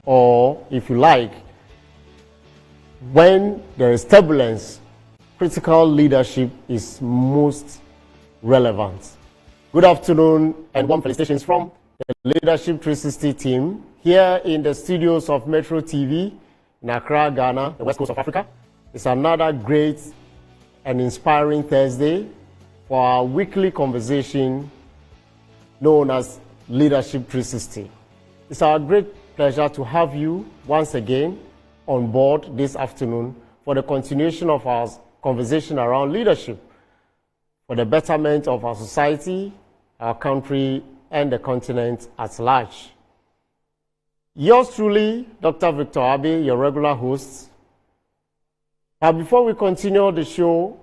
or if you like, when there is turbulence, critical leadership is most relevant. Good afternoon and warm felicitations from the Leadership 360 team here in the studios of Metro TV in Accra, Ghana, the west coast of Africa. It's another great and inspiring Thursday for our weekly conversation known as Leadership 360. It's our great pleasure to have you once again on board this afternoon for the continuation of our conversation around leadership for the betterment of our society, our country, and the continent at large. Yours truly, Dr. Victor Abbey, your regular host. But before we continue the show,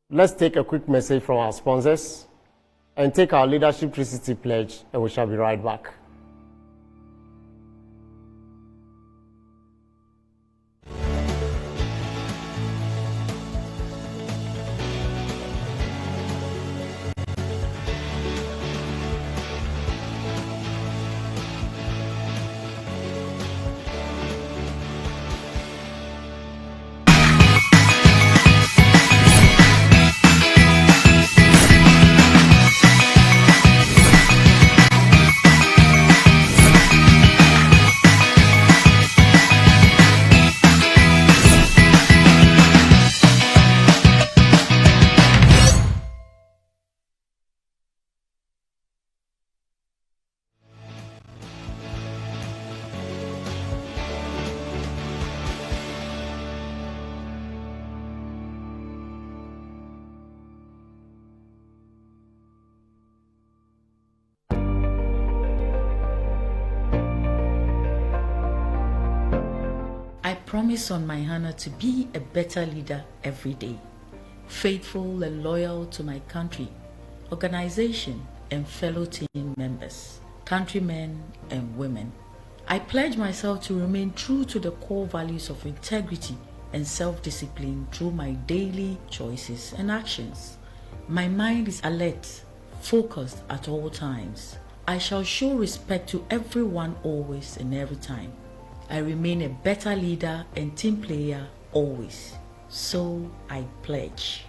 let's take a quick message from our sponsors and take our Leadership 360 pledge, and we shall be right back. I promise on my honor to be a better leader every day, faithful and loyal to my country, organization, and fellow team members, countrymen and women. I pledge myself to remain true to the core values of integrity and self-discipline through my daily choices and actions. My mind is alert, focused at all times. I shall show respect to everyone always and every time. I remain a better leader and team player always. So I pledge.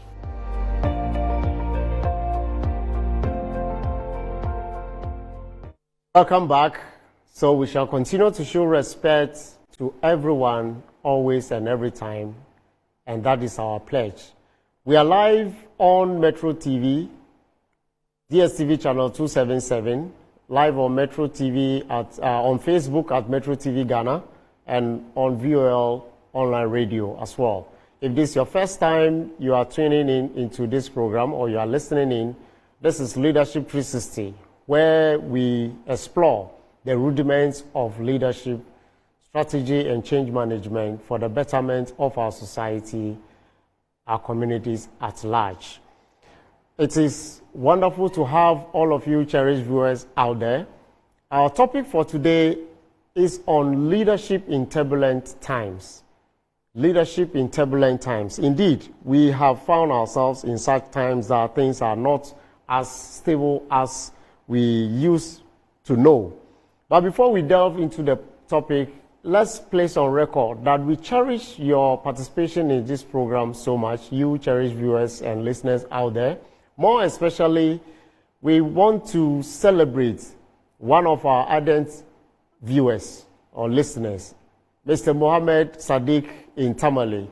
Welcome back. So we shall continue to show respect to everyone always and every time. And that is our pledge. We are live on Metro TV, DSTV channel 277. Live on Metro TV on Facebook at Metro TV Ghana and on VOL online radio as well. If this is your first time you are tuning into this program or you are listening in, this is Leadership 360, where we explore the rudiments of leadership, strategy and change management for the betterment of our society, our communities at large. It is wonderful to have all of you cherished viewers out there. Our topic for today is on leadership in turbulent times. Leadership in turbulent times. Indeed, we have found ourselves in such times that things are not as stable as we used to know. But before we delve into the topic, let's place on record that we cherish your participation in this program so much, you cherished viewers and listeners out there. More especially, we want to celebrate one of our ardent viewers or listeners, Mr. Mohammed Sadiq in Tamale.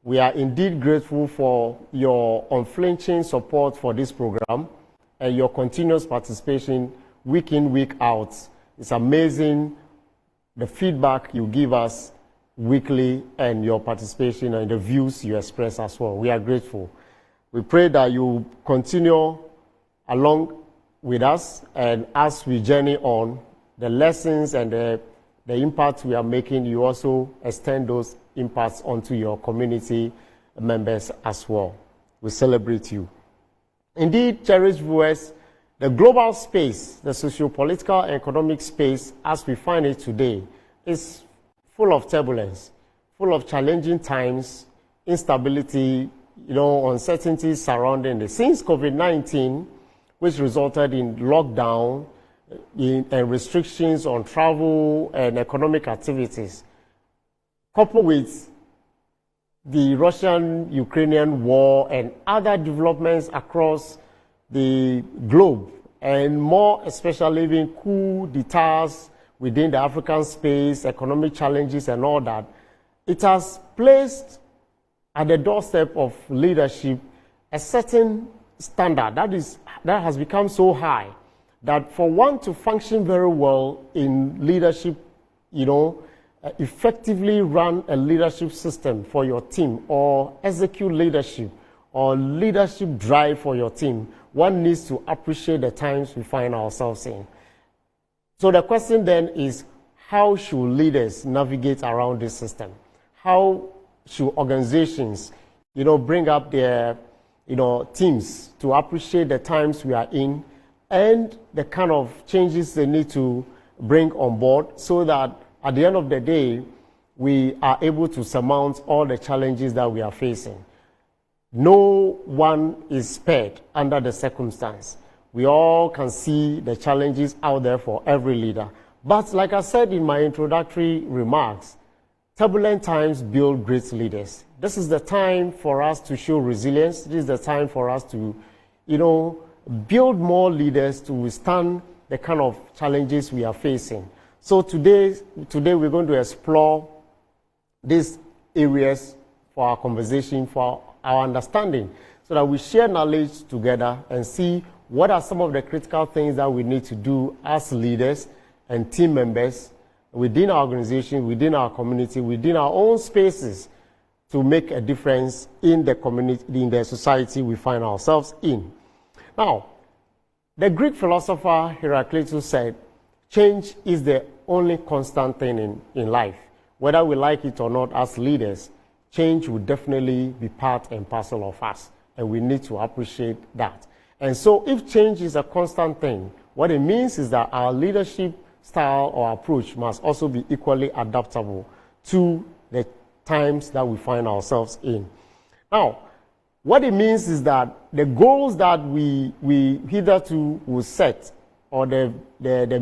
We are indeed grateful for your unflinching support for this program and your continuous participation week in, week out. It's amazing the feedback you give us weekly and your participation and the views you express as well. We are grateful. We pray that you continue along with us, and as we journey on, the lessons and the impact we are making, you also extend those impacts onto your community members as well. We celebrate you. Indeed, cherished viewers, the global space, the socio-political and economic space as we find it today is full of turbulence, full of challenging times, instability, uncertainties surrounding it. Since COVID-19, which resulted in lockdown and restrictions on travel and economic activities, coupled with the Russian-Ukrainian war and other developments across the globe, and more especially even coup d'etats within the African space, economic challenges and all that, it has placed at the doorstep of leadership a certain standard that has become so high that for one to function very well in leadership, effectively run a leadership system for your team or execute leadership or leadership drive for your team, one needs to appreciate the times we find ourselves in. So the question then is, how should leaders navigate around this system? How should organizations, bring up their, teams to appreciate the times we are in and the kind of changes they need to bring on board so that at the end of the day, we are able to surmount all the challenges that we are facing. No one is spared under the circumstance. We all can see the challenges out there for every leader. But like I said in my introductory remarks, turbulent times build great leaders. This is the time for us to show resilience. This is the time for us to, build more leaders to withstand the kind of challenges we are facing. So today we're going to explore these areas for our conversation, for our understanding, so that we share knowledge together and see what are some of the critical things that we need to do as leaders and team members within our organization, within our community, within our own spaces to make a difference in the community, in the society we find ourselves in. Now, the Greek philosopher Heraclitus said, change is the only constant thing in life. Whether we like it or not as leaders, change will definitely be part and parcel of us, and we need to appreciate that. And so if change is a constant thing, what it means is that our leadership style or approach must also be equally adaptable to the times that we find ourselves in. Now, what it means is that the goals that we hitherto will set, or the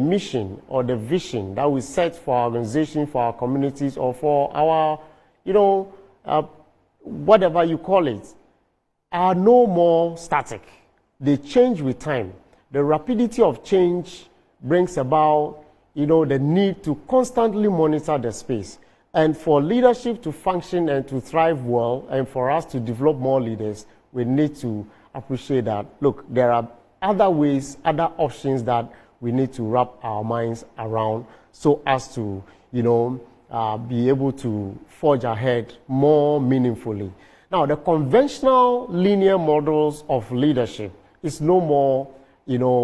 mission or the vision that we set for our organization, for our communities, or for our, whatever you call it, are no more static. They change with time. The rapidity of change brings about, the need to constantly monitor the space. And for leadership to function and to thrive well, and for us to develop more leaders, we need to appreciate that, look, there are other ways, other options that we need to wrap our minds around so as to, be able to forge ahead more meaningfully. Now, the conventional linear models of leadership is no more,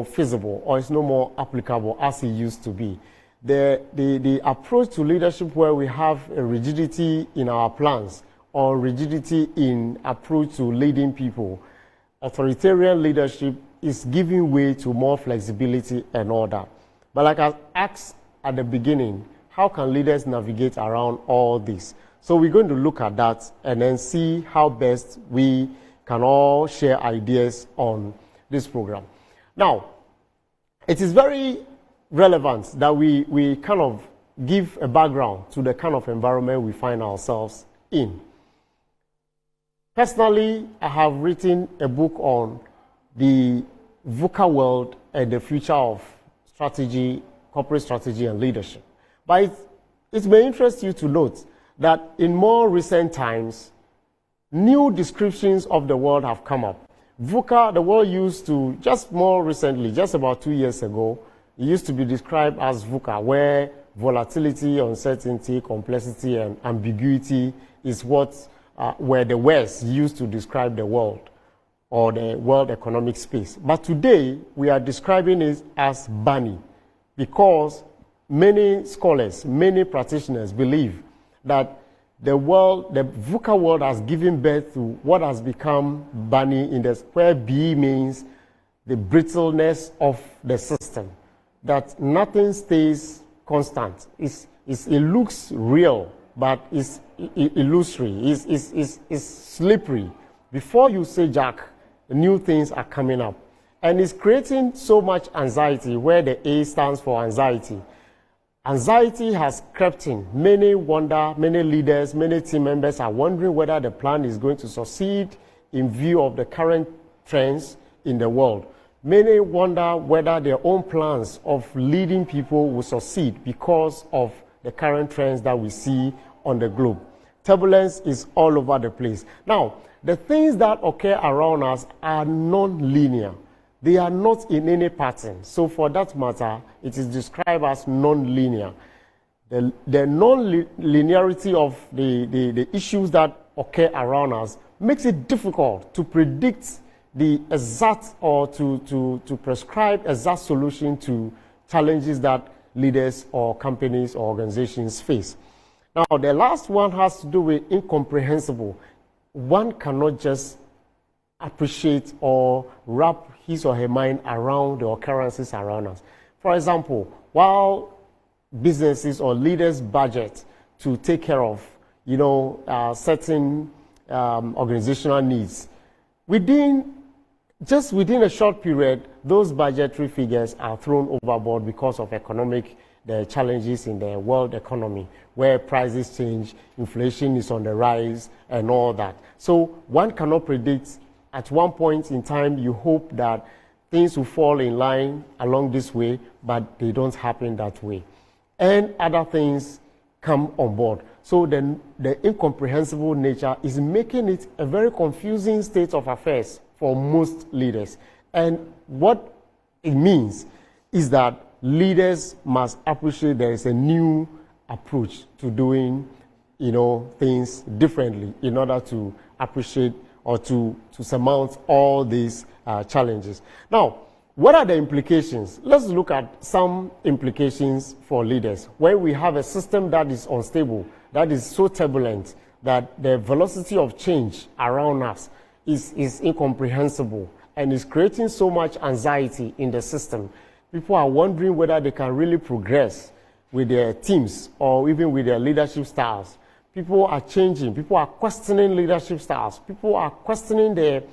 feasible, or it's no more applicable as it used to be. The approach to leadership where we have a rigidity in our plans or rigidity in approach to leading people, authoritarian leadership is giving way to more flexibility and all that. But like I asked at the beginning, how can leaders navigate around all this? So we're going to look at that and then see how best we can all share ideas on this program. Now, it is very relevant that we kind of give a background to the kind of environment we find ourselves in. Personally, I have written a book on the V.U.C.A world and the future of strategy, corporate strategy and leadership. But it may interest you to note that in more recent times, new descriptions of the world have come up. V.U.C.A, the world used to, just more recently, just about 2 years ago, it used to be described as V.U.C.A, where volatility, uncertainty, complexity, and ambiguity is what where the West used to describe the world or the world economic space. But today, we are describing it as bunny because many scholars, many practitioners believe that the V.U.C.A world has given birth to what has become bunny in this, where B means the brittleness of the system, that nothing stays constant. It looks real, but it's illusory, it's slippery. Before you say jack, new things are coming up. And it's creating so much anxiety, where the A stands for anxiety. Anxiety has crept in. Many wonder, many leaders, many team members are wondering whether the plan is going to succeed in view of the current trends in the world. Many wonder whether their own plans of leading people will succeed because of the current trends that we see on the globe. Turbulence is all over the place. Now, the things that occur around us are non-linear. They are not in any pattern. So for that matter, it is described as non-linear. The non-linearity of the issues that occur around us makes it difficult to predict the exact or to prescribe exact solution to challenges that leaders or companies or organizations face. Now, the last one has to do with incomprehensible. One cannot just appreciate or wrap his or her mind around the occurrences around us. For example, while businesses or leaders budget to take care of, certain organizational needs, within a short period, those budgetary figures are thrown overboard because of the challenges in the world economy, where prices change, inflation is on the rise, and all that. So one cannot predict. At one point in time, you hope that things will fall in line along this way, but they don't happen that way. And other things come on board. So the incomprehensible nature is making it a very confusing state of affairs for most leaders. And what it means is that leaders must appreciate there is a new approach to doing, things differently in order to appreciate or to surmount all these challenges. Now, what are the implications? Let's look at some implications for leaders. When we have a system that is unstable, that is so turbulent, that the velocity of change around us is incomprehensible and is creating so much anxiety in the system. People are wondering whether they can really progress with their teams or even with their leadership styles. People are changing. People are questioning leadership styles. People are questioning the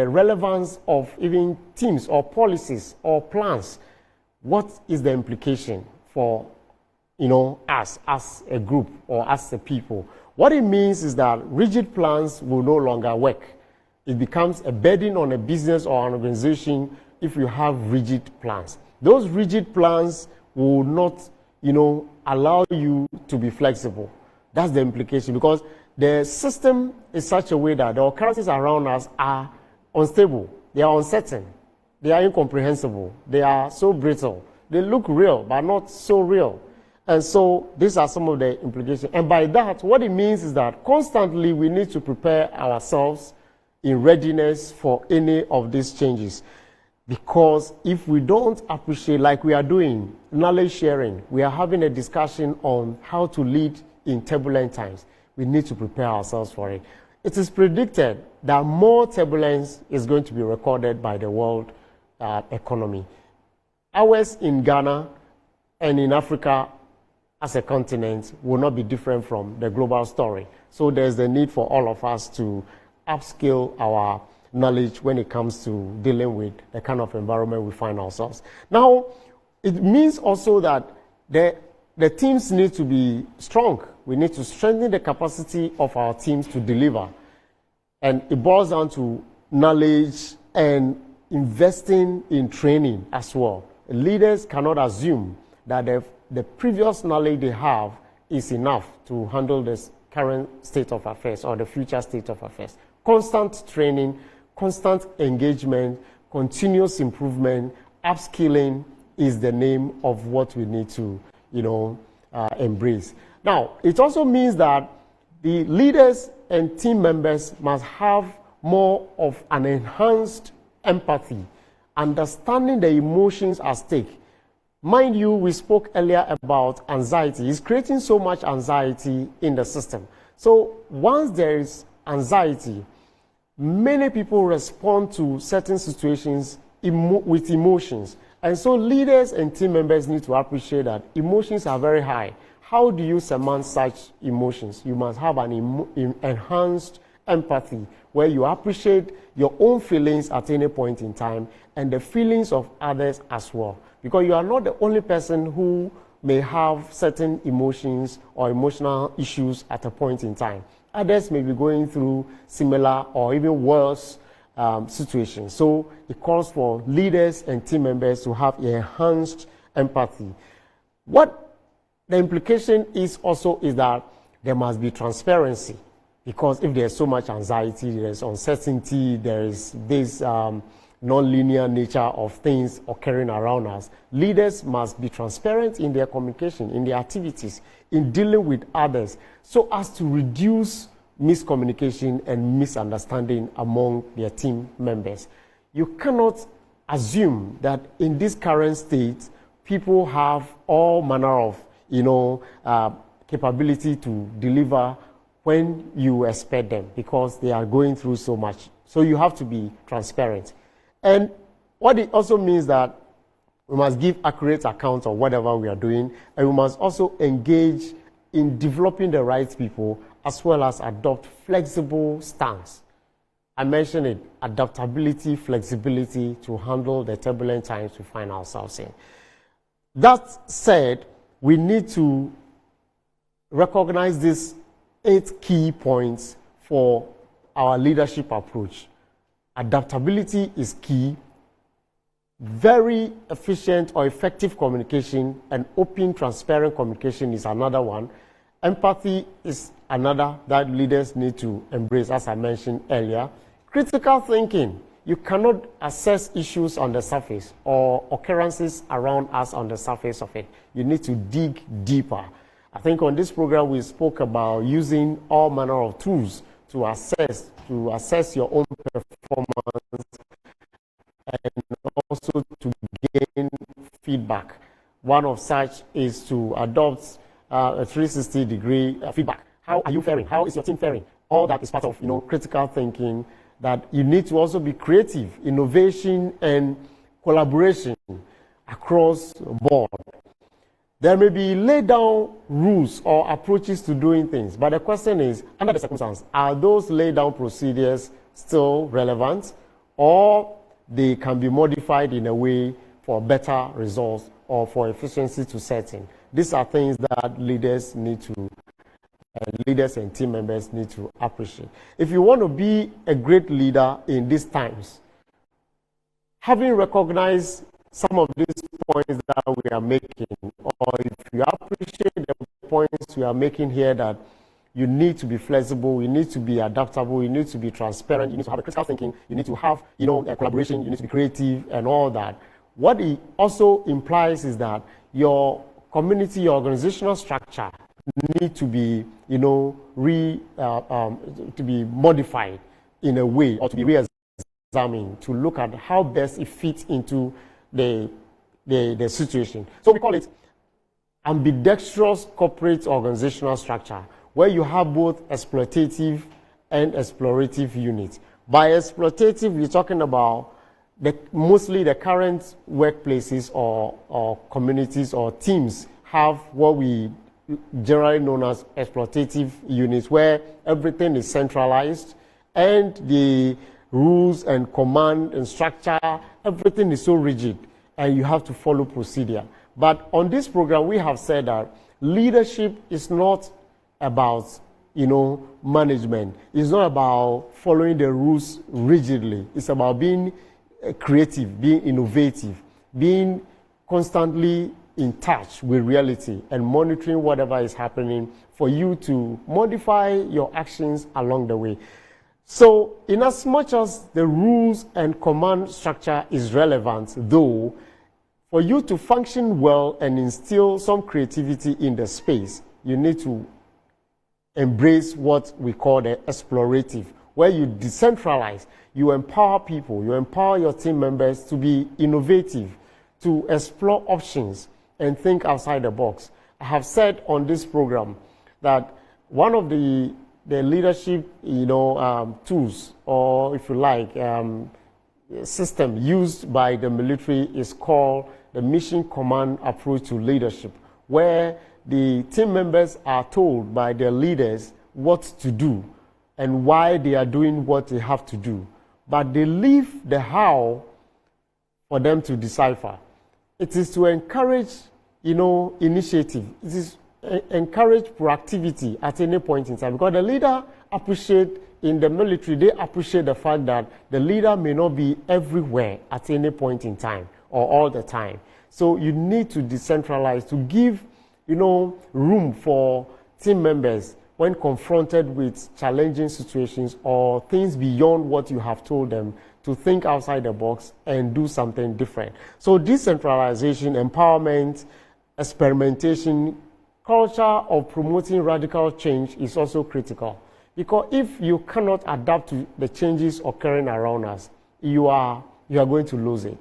relevance of even teams or policies or plans. What is the implication for, us as a group or as a people? What it means is that rigid plans will no longer work. It becomes a burden on a business or an organization if you have rigid plans. Those rigid plans will not, allow you to be flexible. That's the implication, because the system is such a way that the occurrences around us are unstable, they are uncertain, they are incomprehensible, they are so brittle. They look real, but not so real. And so these are some of the implications. And by that, what it means is that constantly we need to prepare ourselves in readiness for any of these changes. Because if we don't appreciate, like we are doing, knowledge sharing, we are having a discussion on how to lead in turbulent times, we need to prepare ourselves for it. It is predicted that more turbulence is going to be recorded by the world economy. Ours in Ghana and in Africa as a continent will not be different from the global story. So there's the need for all of us to upskill our knowledge when it comes to dealing with the kind of environment we find ourselves. Now, it means also that the teams need to be strong. We need to strengthen the capacity of our teams to deliver. And it boils down to knowledge and investing in training as well. Leaders cannot assume that the previous knowledge they have is enough to handle this current state of affairs or the future state of affairs. Constant training, constant engagement, continuous improvement, upskilling is the name of what we need to embrace. Now, it also means that the leaders and team members must have more of an enhanced empathy, understanding the emotions at stake. Mind you, we spoke earlier about anxiety. It's creating so much anxiety in the system. So once there is anxiety, many people respond to certain situations with emotions. And so leaders and team members need to appreciate that emotions are very high. How do you surmount such emotions? You must have an enhanced empathy, where you appreciate your own feelings at any point in time and the feelings of others as well. Because you are not the only person who may have certain emotions or emotional issues at a point in time. Others may be going through similar or even worse situations. So it calls for leaders and team members to have enhanced empathy. What the implication is also is that there must be transparency, because if there's so much anxiety, there's uncertainty, there is this non-linear nature of things occurring around us. Leaders must be transparent in their communication, in their activities, in dealing with others, so as to reduce miscommunication and misunderstanding among their team members. You cannot assume that in this current state, people have all manner of, capability to deliver when you expect them, because they are going through so much. So you have to be transparent. And what it also means that we must give accurate accounts of whatever we are doing, and we must also engage in developing the right people, as well as adopt flexible stance. I mentioned it, adaptability, flexibility to handle the turbulent times we find ourselves in. That said, we need to recognize these 8 key points for our leadership approach. Adaptability is key. Very efficient or effective communication and open, transparent communication is another one. Empathy is another that leaders need to embrace, as I mentioned earlier. Critical thinking. You cannot assess issues on the surface or occurrences around us on the surface of it. You need to dig deeper. I think on this program we spoke about using all manner of tools to assess your own performance and also to gain feedback. One of such is to adopt a 360-degree feedback. How are you faring? How is your team faring? All that is part of critical thinking, that you need to also be creative, innovation, and collaboration across the board. There may be laid down rules or approaches to doing things, but the question is, under the circumstance, are those laid down procedures still relevant, or they can be modified in a way for better results or for efficiency to set in? These are things that leaders and team members need to appreciate. If you want to be a great leader in these times, having recognized some of these points that we are making, or if you appreciate the points we are making here, that you need to be flexible, you need to be adaptable, you need to be transparent, you need to have a critical thinking, you need to have a collaboration, you need to be creative and all that. What it also implies is that your community, your organizational structure need to be, to be modified in a way, or to be re-examined, to look at how best it fits into the situation. So we call it ambidextrous corporate organizational structure, where you have both exploitative and explorative units. By exploitative, we're talking about mostly the current workplaces or communities or teams have what we generally known as exploitative units, where everything is centralized and the rules and command and structure, everything is so rigid and you have to follow procedure. But on this program, we have said that leadership is not about, management. It's not about following the rules rigidly. It's about being creative, being innovative, being constantly in touch with reality and monitoring whatever is happening for you to modify your actions along the way. So, in as much as the rules and command structure is relevant, though, for you to function well and instill some creativity in the space, you need to embrace what we call the explorative, where you decentralize, you empower people, you empower your team members to be innovative, to explore options and think outside the box. I have said on this program that one of the leadership, tools, or if you like, system used by the military is called the mission command approach to leadership, where the team members are told by their leaders what to do and why they are doing what they have to do. But they leave the how for them to decipher. It is to encourage, initiative. It is encourage proactivity at any point in time, because the leader appreciate in the military, they appreciate the fact that the leader may not be everywhere at any point in time or all the time. So you need to decentralize, to give, room for team members when confronted with challenging situations or things beyond what you have told them, to think outside the box and do something different. So decentralization, empowerment, experimentation, culture of promoting radical change is also critical. Because if you cannot adapt to the changes occurring around us, you are going to lose it.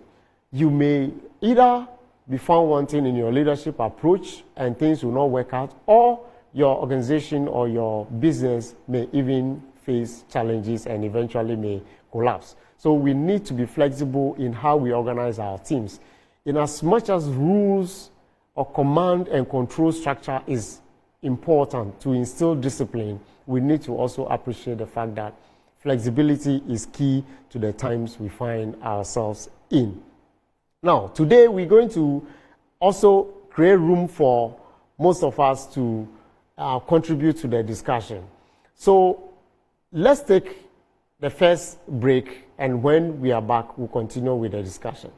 You may either be found wanting in your leadership approach and things will not work out, or your organization or your business may even face challenges and eventually may collapse. So we need to be flexible in how we organize our teams. In as much as rules or command and control structure is important to instill discipline, we need to also appreciate the fact that flexibility is key to the times we find ourselves in. Now, today we're going to also create room for most of us to contribute to the discussion. So let's take the first break, and when we are back, we'll continue with the discussion.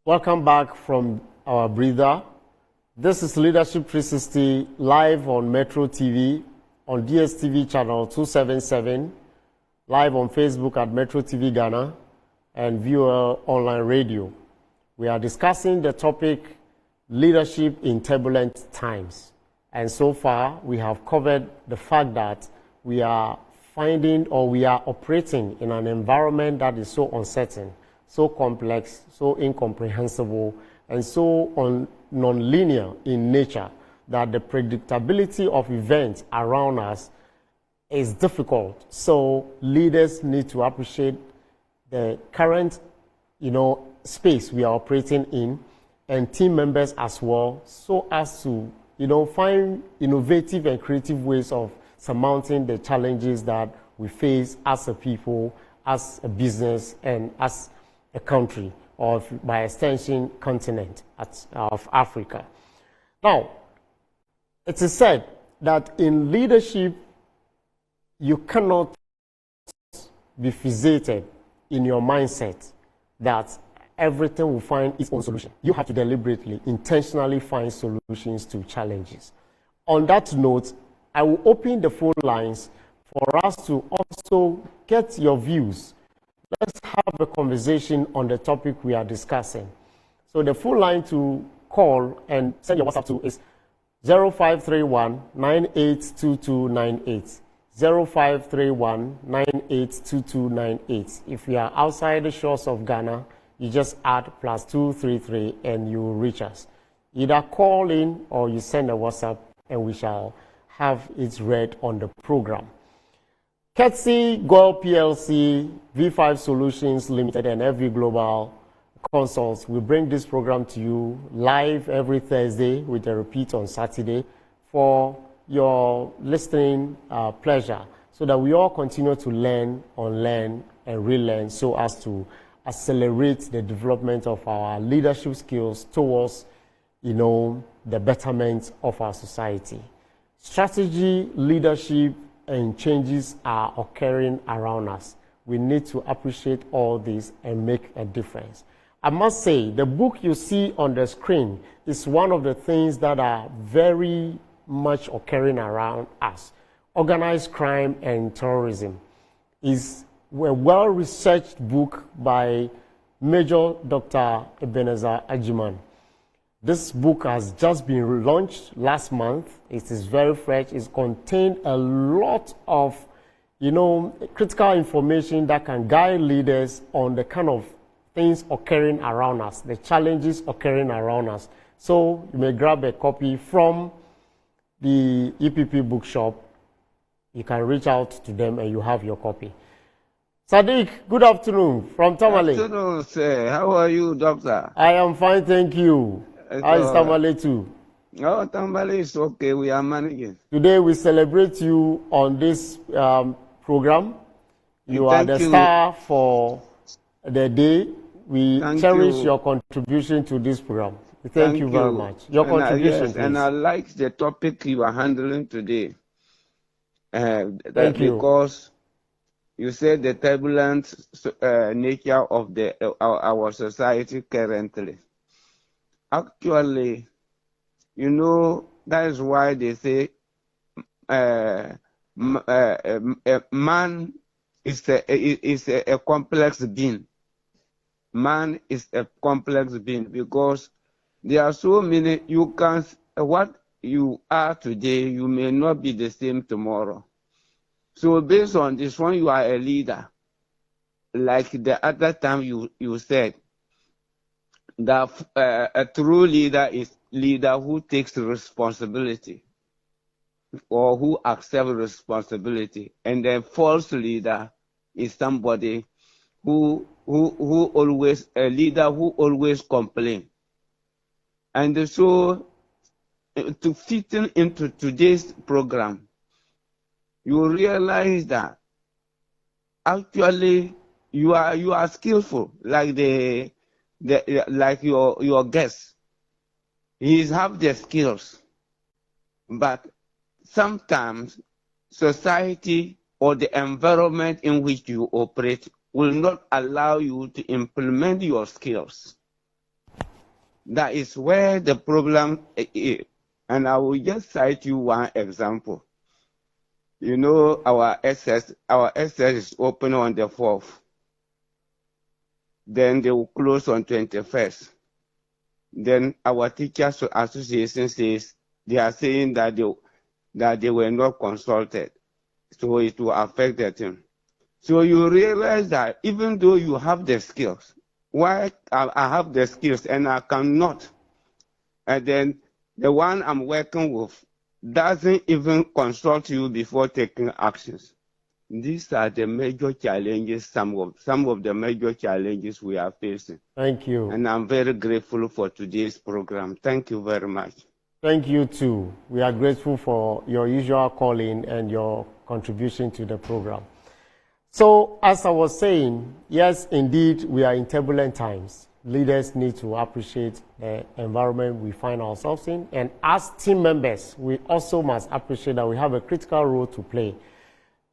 Welcome back from our breather. This is Leadership 360 live on Metro TV, on DSTV channel 277, live on Facebook at Metro TV Ghana, and V.U.C.A online radio. We are discussing the topic leadership in turbulent times. And so far, we have covered the fact that we are finding, or we are operating in an environment that is so uncertain, so complex, so incomprehensible, and so non-linear in nature that the predictability of events around us is difficult. So leaders need to appreciate the current, space we are operating in, and team members as well, so as to, find innovative and creative ways of surmounting the challenges that we face as a people, as a business, and as a country, or by extension, continent of Africa. Now, it is said that in leadership, you cannot be fixated in your mindset that everything will find its own solution. You have to deliberately, intentionally find solutions to challenges. On that note, I will open the phone lines for us to also get your views. Let's have a conversation on the topic we are discussing. So the full line to call and send your WhatsApp to is 0531 982298. 0531 982298. If you are outside the shores of Ghana, you just add +233 and you will reach us. Either call in or you send a WhatsApp and we shall have it read on the program. Courtesy, Gold PLC, V5 Solutions Limited, and every global consults will bring this program to you live every Thursday with a repeat on Saturday for your listening pleasure, so that we all continue to learn, unlearn, and relearn, so as to accelerate the development of our leadership skills towards, the betterment of our society. Strategy, leadership, and changes are occurring around us. We need to appreciate all this and make a difference. I must say, the book you see on the screen is one of the things that are very much occurring around us. Organized Crime and Terrorism. It's a well-researched book by Major Dr. Ebenezer Ajiman. This book has just been launched last month. It is very fresh. It contains a lot of, critical information that can guide leaders on the kind of things occurring around us, the challenges occurring around us. So you may grab a copy from the EPP bookshop. You can reach out to them and you have your copy. Sadiq, good afternoon from Tamale. Good afternoon, sir. How are you, doctor? I am fine, thank you. How is Tamale too? Oh, Tamale is okay. We are managing. Today we celebrate you on this program. You are the star for the day. We cherish your contribution to this program. Thank you very much. Your contribution, yes, and I like the topic you are handling today. Thank you. Because you said the turbulent nature of our society currently. Actually, that is why they say man is a complex being. Man is a complex being because there are so many. What you are today, you may not be the same tomorrow. So based on this one, you are a leader. Like the other time you said, that a true leader is leader who takes responsibility or who accepts responsibility. And the false leader is somebody who always, a leader who always complains. And so to fit into today's program, you realize that actually you are skillful, like like your guest. He have the skills, but sometimes society or the environment in which you operate will not allow you to implement your skills. That is where the problem is. And I will just cite you one example. Our SS is open on the 4th. Then they will close on 21st. Then our teachers association says they are saying that they were not consulted, so it will affect the team. So you realize that even though you have the skills, why I have the skills and I cannot, and then the one I'm working with doesn't even consult you before taking actions. These are the major challenges, some of the major challenges we are facing. Thank you. And I'm very grateful for today's program. Thank you very much. Thank you too. We are grateful for your usual calling and your contribution to the program. So, as I was saying, yes, indeed, we are in turbulent times. Leaders need to appreciate the environment we find ourselves in. And as team members, we also must appreciate that we have a critical role to play.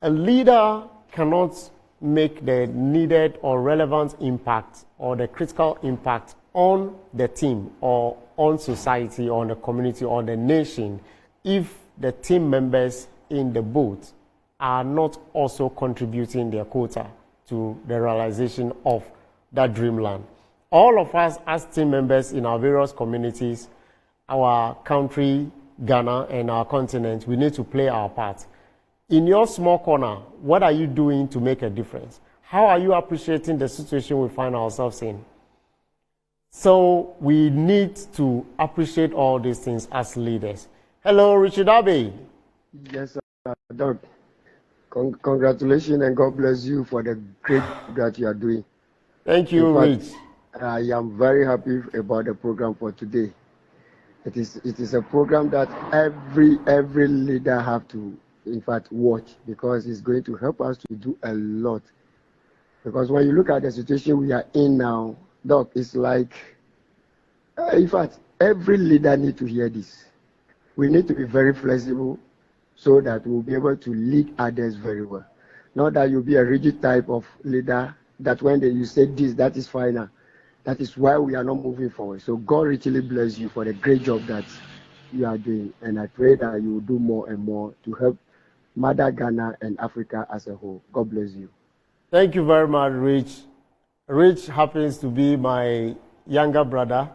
A leader cannot make the needed or relevant impact or the critical impact on the team or on society or on the community or the nation if the team members in the boat are not also contributing their quota to the realization of that dreamland. All of us as team members in our various communities, our country, Ghana, and our continent, we need to play our part. In your small corner, what are you doing to make a difference? How are you appreciating the situation we find ourselves in? So we need to appreciate all these things as leaders. Hello, Richard Abbey. Yes, Doc. Congratulations and God bless you for the great that you are doing. Thank you, Rich. I am very happy about the program for today. It is a program that every leader have to, in fact, watch because it's going to help us to do a lot. Because when you look at the situation we are in now, Doc, it's like, in fact, every leader needs to hear this. We need to be very flexible so that we'll be able to lead others very well. Not that you'll be a rigid type of leader that when you say this, that is final. That is why we are not moving forward. So God richly bless you for the great job that you are doing. And I pray that you will do more and more to help Mother Ghana and Africa as a whole. God bless you. Thank you very much, Rich. Rich happens to be my younger brother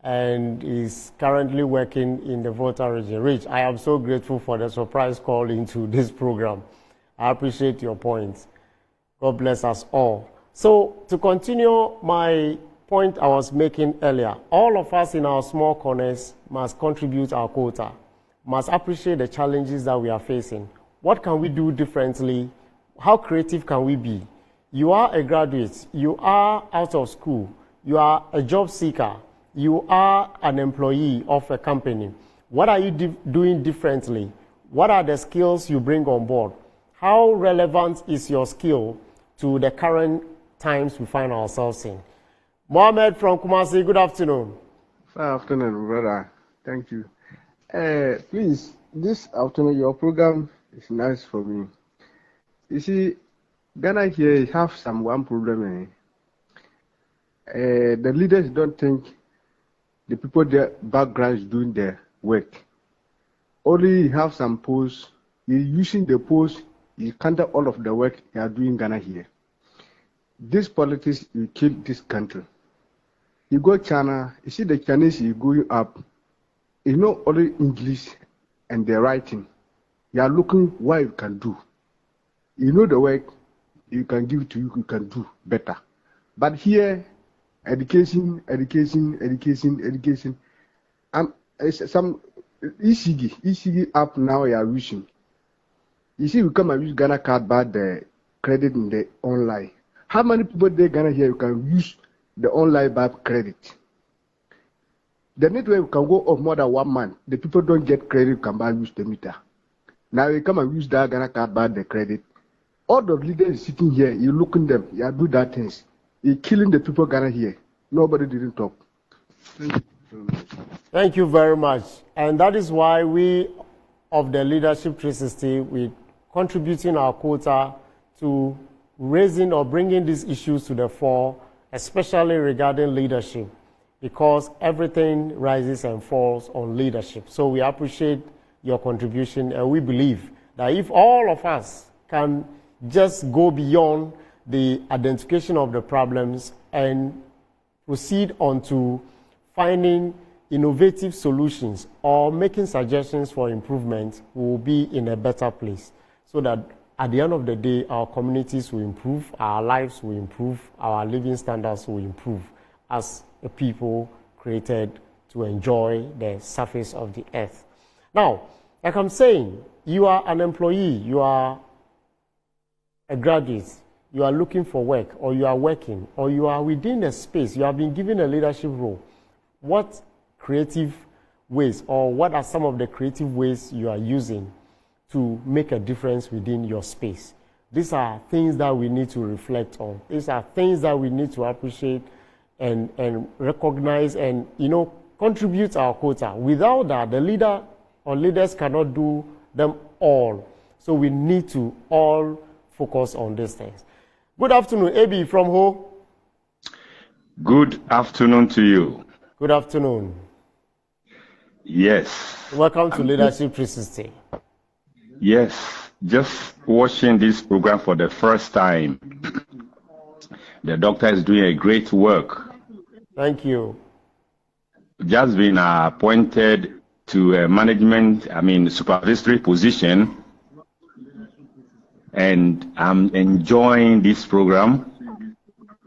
and is currently working in the Volta region. Rich, I am so grateful for the surprise call into this program. I appreciate your points. God bless us all. So, to continue my point I was making earlier, all of us in our small corners must contribute our quota, must appreciate the challenges that we are facing. What can we do differently? How creative can we be? You are a graduate, you are out of school, you are a job seeker, you are an employee of a company. What are you doing differently? What are the skills you bring on board? How relevant is your skill to the current times we find ourselves in? Mohammed from Kumasi, good afternoon. Good afternoon, brother. Thank you. Please, this afternoon, your program is nice for me. You see, Ghana here have one problem. The leaders don't think the people their backgrounds doing their work. Only have some posts. You're using the post, you counter all of the work they are doing Ghana here. This politics will kill this country. You go China, you see the Chinese you going up. You know only English and their writing. You are looking what you can do. You know the work you can give to you can do better. But here, education. Some ECG app now you are using. You see, we come and use Ghana card, but the credit in the online. How many people there Ghana here you can use the online bad credit? The network can go off more than 1 month. The people don't get credit, can buy use the meter. Now you come and use that Ghana card, bad the credit. All the leaders sitting here, you look at them, you do that things. You're killing the people Ghana here. Nobody didn't talk. Thank you very much. And that is why we of the Leadership 360, we contributing our quota to raising or bringing these issues to the fore, especially regarding leadership, because everything rises and falls on leadership. So we appreciate your contribution, and we believe that if all of us can just go beyond the identification of the problems and proceed on to finding innovative solutions or making suggestions for improvement, we will be in a better place, so that at the end of the day, our communities will improve, our lives will improve, our living standards will improve as a people created to enjoy the surface of the earth. Now, like I'm saying, you are an employee, you are a graduate, you are looking for work, or you are working, or you are within a space, you have been given a leadership role. What creative ways, or what are some of the creative ways you are using to make a difference within your space? These are things that we need to reflect on. These are things that we need to appreciate and recognize and, contribute our quota. Without that, the leader or leaders cannot do them all. So we need to all focus on these things. Good afternoon, Abbey from Ho. Good afternoon to you. Good afternoon. Yes. Welcome to Leadership 360. Yes, just watching this program for the first time. The doctor is doing a great work. Thank you. Just been appointed to a supervisory position, and I'm enjoying this program.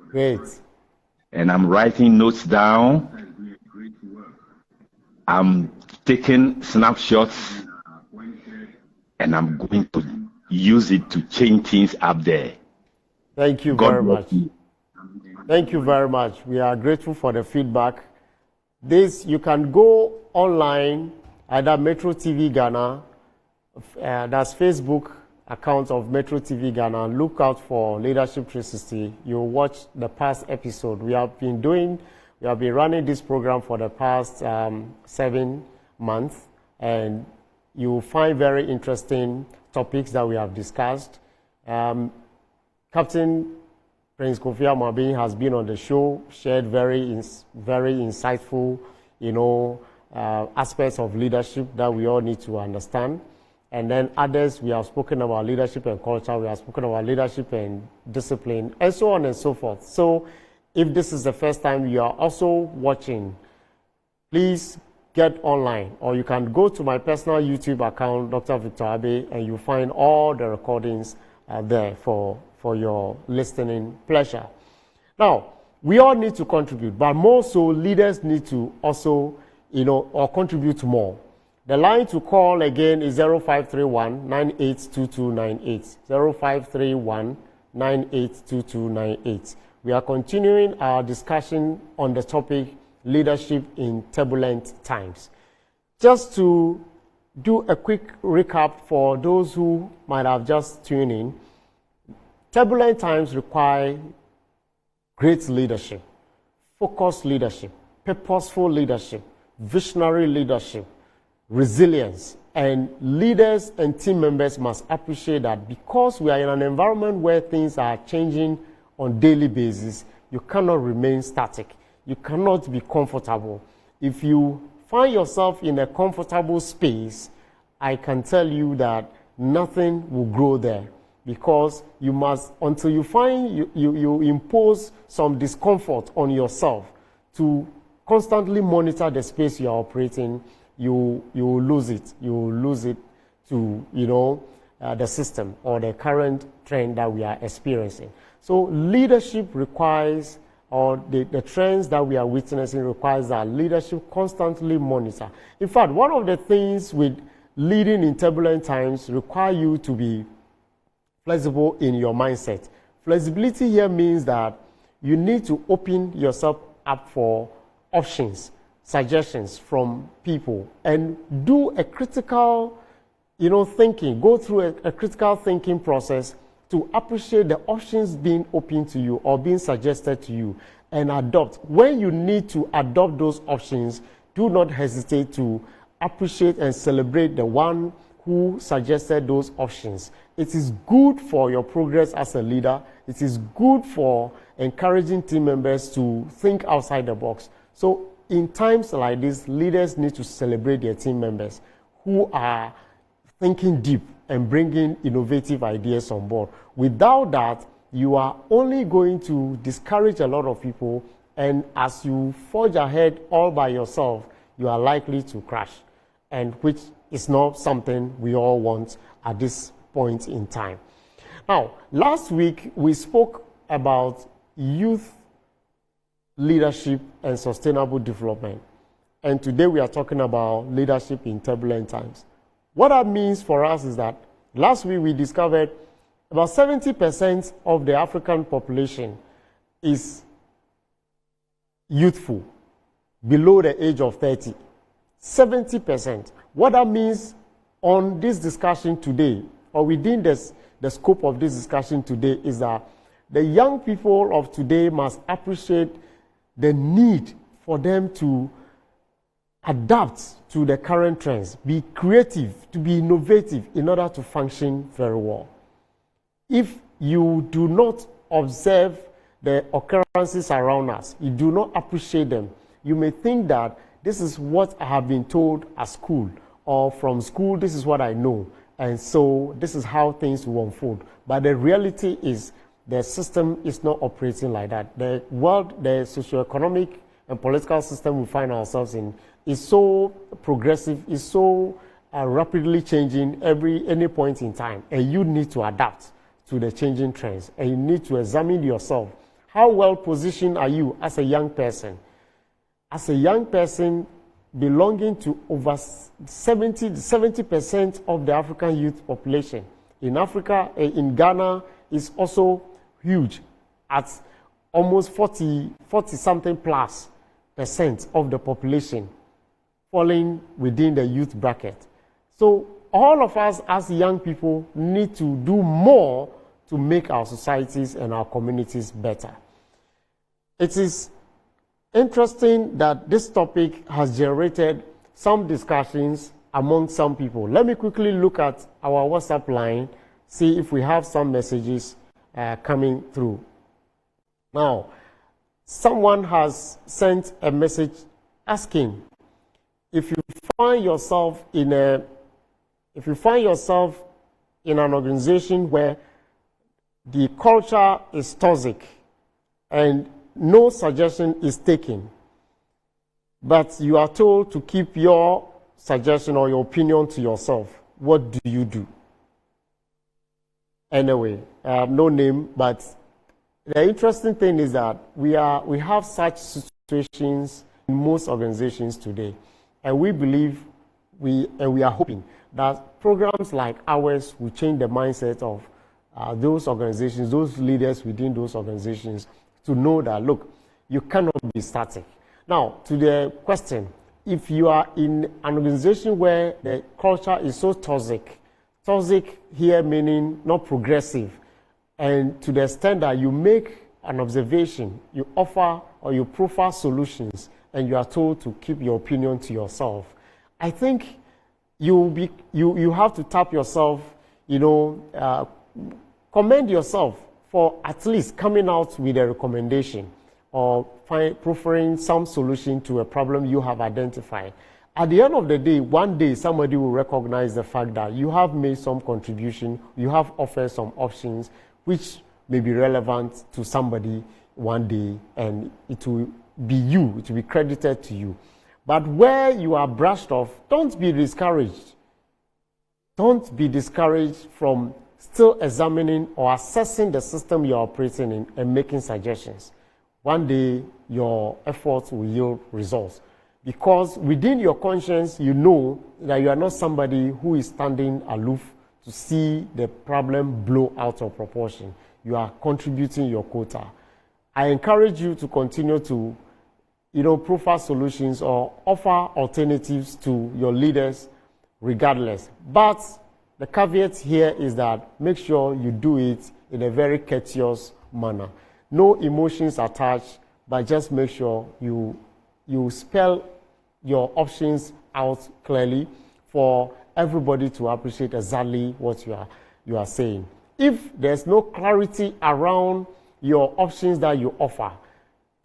Great. And I'm writing notes down. I'm taking snapshots, and I'm going to use it to change things up there. Thank you very much. Thank you very much. We are grateful for the feedback. You can go online, either Metro TV Ghana, that's Facebook account of Metro TV Ghana. Look out for Leadership 360. You'll watch the past episode. We have been running this program for the past 7 months, and you will find very interesting topics that we have discussed. Captain Prince Kofi Amabin has been on the show, shared very insightful, aspects of leadership that we all need to understand. And then others, we have spoken about leadership and culture, we have spoken about leadership and discipline, and so on and so forth. So if this is the first time you are also watching, please get online, or you can go to my personal YouTube account, Dr. Victor Abbey, and you'll find all the recordings there for your listening pleasure. Now, we all need to contribute, but more so, leaders need to also, or contribute more. The line to call again is 0531-982298. 0531-982298. We are continuing our discussion on the topic leadership in turbulent times. Just to do a quick recap for those who might have just tuned in, turbulent times require great leadership, focused leadership, purposeful leadership, visionary leadership, resilience, and leaders and team members must appreciate that because we are in an environment where things are changing on daily basis, you cannot remain static. You cannot be comfortable. If you find yourself in a comfortable space, I can tell you that nothing will grow there, because you must, until you find you impose some discomfort on yourself to constantly monitor the space you are operating, you will lose it. You will lose it to the system or the current trend that we are experiencing. So leadership requires, or the trends that we are witnessing requires that leadership constantly monitor. In fact, one of the things with leading in turbulent times require you to be flexible in your mindset. Flexibility here means that you need to open yourself up for options, suggestions from people, and do a critical, thinking, go through a critical thinking process to appreciate the options being open to you or being suggested to you, and adopt. When you need to adopt those options, do not hesitate to appreciate and celebrate the one who suggested those options. It is good for your progress as a leader. It is good for encouraging team members to think outside the box. So in times like this, leaders need to celebrate their team members who are thinking deep and bringing innovative ideas on board. Without that, you are only going to discourage a lot of people, and as you forge ahead all by yourself, you are likely to crash, and which is not something we all want at this point in time. Now, last week we spoke about youth leadership and sustainable development, and today we are talking about leadership in turbulent times. What that means for us is that last week we discovered about 70% of the African population is youthful, below the age of 30. 70%. What that means on this discussion today, or within the scope of this discussion today, is that the young people of today must appreciate the need for them to adapt to the current trends, be creative, to be innovative in order to function very well. If you do not observe the occurrences around us, you do not appreciate them, you may think that this is what I have been told at school, or from school, this is what I know, and so this is how things will unfold. But the reality is the system is not operating like that. The world, the socioeconomic and political system we find ourselves in is so progressive, is so rapidly changing any point in time, and you need to adapt to the changing trends, and you need to examine yourself. How well positioned are you as a young person? As a young person belonging to over 70% of the African youth population. In Africa, in Ghana, is also huge at almost 40-something plus % of the population falling within the youth bracket. So all of us as young people need to do more to make our societies and our communities better. It is interesting that this topic has generated some discussions among some people. Let me quickly look at our WhatsApp line, see if we have some messages coming through. Now, someone has sent a message asking if you find yourself in a If you find yourself in an organization where the culture is toxic and no suggestion is taken, but you are told to keep your suggestion or your opinion to yourself, what do you do? Anyway, no name, but the interesting thing is that we have such situations in most organizations today, and we believe we are hoping that programs like ours will change the mindset of those organizations, those leaders within those organizations, to know that, look, you cannot be static. Now, to the question, if you are in an organization where the culture is so toxic here meaning not progressive, and to the extent that you make an observation, you offer or you profile solutions, and you are told to keep your opinion to yourself, I think you have to tap yourself, commend yourself for at least coming out with a recommendation or proffering some solution to a problem you have identified. At the end of the day, one day somebody will recognize the fact that you have made some contribution, you have offered some options which may be relevant to somebody one day, and it will be credited to you. But where you are brushed off, don't be discouraged. Don't be discouraged from still examining or assessing the system you're operating in and making suggestions. One day, your efforts will yield results. Because within your conscience, you know that you are not somebody who is standing aloof to see the problem blow out of proportion. You are contributing your quota. I encourage you to continue to profile solutions or offer alternatives to your leaders regardless. But the caveat here is that make sure you do it in a very courteous manner. No emotions attached, but just make sure you spell your options out clearly for everybody to appreciate exactly what you are saying. If there's no clarity around your options that you offer,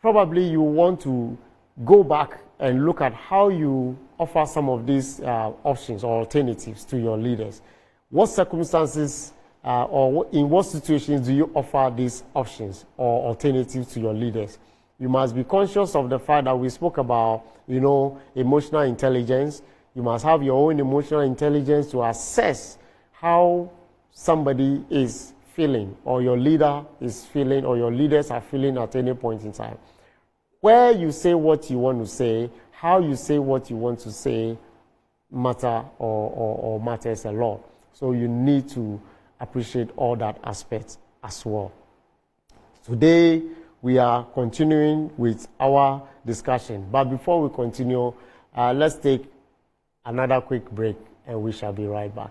probably you want to go back and look at how you offer some of these options or alternatives to your leaders. What circumstances or in what situations do you offer these options or alternatives to your leaders? You must be conscious of the fact that we spoke about, emotional intelligence. You must have your own emotional intelligence to assess how somebody is feeling, or your leader is feeling, or your leaders are feeling at any point in time. Where you say what you want to say, how you say what you want to say matters a lot. So you need to appreciate all that aspect as well. Today, we are continuing with our discussion. But before we continue, let's take another quick break, and we shall be right back.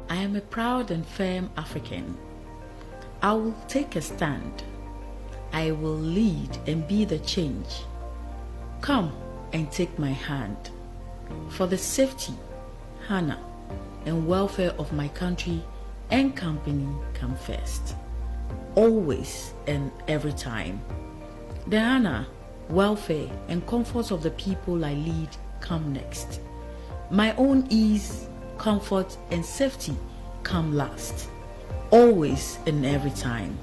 I am a proud and firm African. I will take a stand. I will lead and be the change. Come and take my hand. For the safety, honor, and welfare of my country and company come first. Always and every time. The honor, welfare, and comfort of the people I lead come next. My own ease, comfort, and safety come last. Always and every time.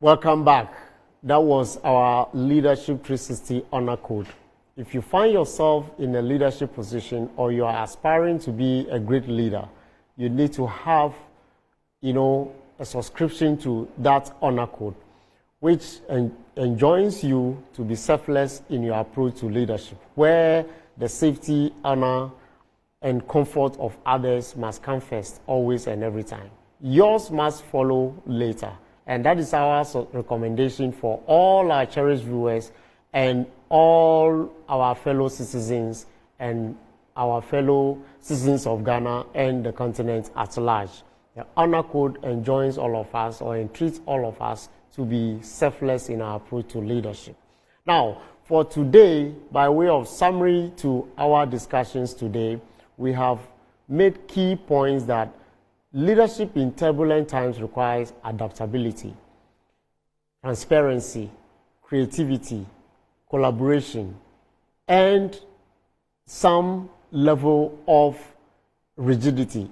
Welcome back. That was our Leadership 360 honor code. If you find yourself in a leadership position or you are aspiring to be a great leader, you need to have, a subscription to that honor code, which enjoins you to be selfless in your approach to leadership, where the safety, honor, and comfort of others must come first, always and every time. Yours must follow later. And that is our recommendation for all our cherished viewers and all our fellow citizens and our fellow citizens of Ghana and the continent at large. The honor code enjoins all of us or entreats all of us to be selfless in our approach to leadership. Now, for today, by way of summary to our discussions today, we have made key points that leadership in turbulent times requires adaptability, transparency, creativity, collaboration, and some level of rigidity,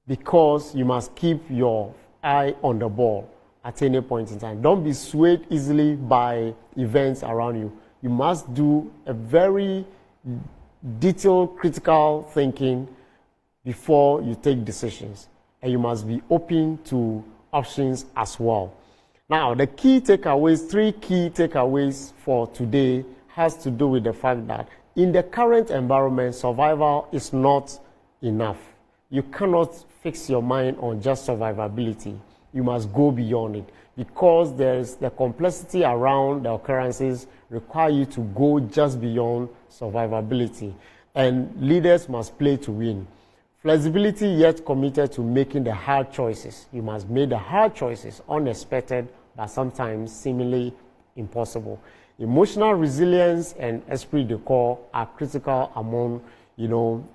because you must keep your eye on the ball at any point in time. Don't be swayed easily by events around you. You must do a very detailed, critical thinking before you take decisions, and you must be open to options as well. Now, the key takeaways, 3 key takeaways for today has to do with the fact that in the current environment, survival is not enough. You cannot fix your mind on just survivability. You must go beyond it, because there's the complexity around the occurrences require you to go just beyond survivability, and leaders must play to win. Flexibility, yet committed to making the hard choices. You must make the hard choices, unexpected, but sometimes seemingly impossible. Emotional resilience and esprit de corps are critical among,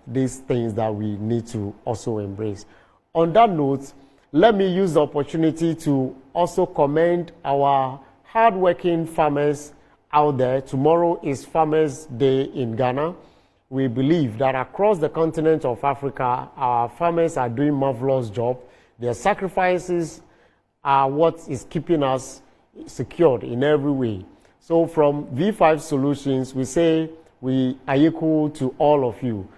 these things that we need to also embrace. On that note, let me use the opportunity to also commend our hardworking farmers out there. Tomorrow is Farmers' Day in Ghana. We believe that across the continent of Africa, our farmers are doing a marvelous job. Their sacrifices are what is keeping us secured in every way. So from V5 Solutions, we say we are equal to all of you.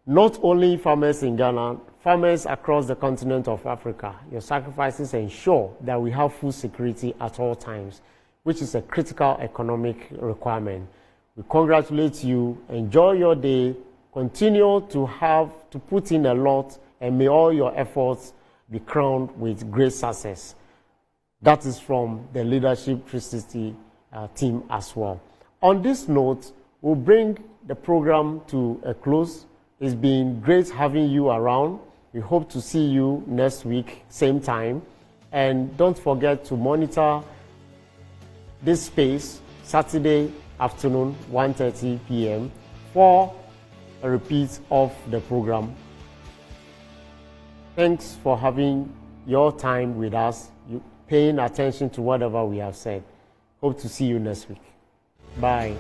Not only farmers in Ghana, farmers across the continent of Africa. Your sacrifices ensure that we have food security at all times, which is a critical economic requirement. We congratulate you. Enjoy your day. Continue to put in a lot, and may all your efforts be crowned with great success. That is from the Leadership 360 team as well. On this note, we'll bring the program to a close. It's been great having you around. We hope to see you next week, same time. And don't forget to monitor this space Saturday afternoon, 1:30 p.m. for a repeat of the program. Thanks for having your time with us, you paying attention to whatever we have said. Hope to see you next week. Bye.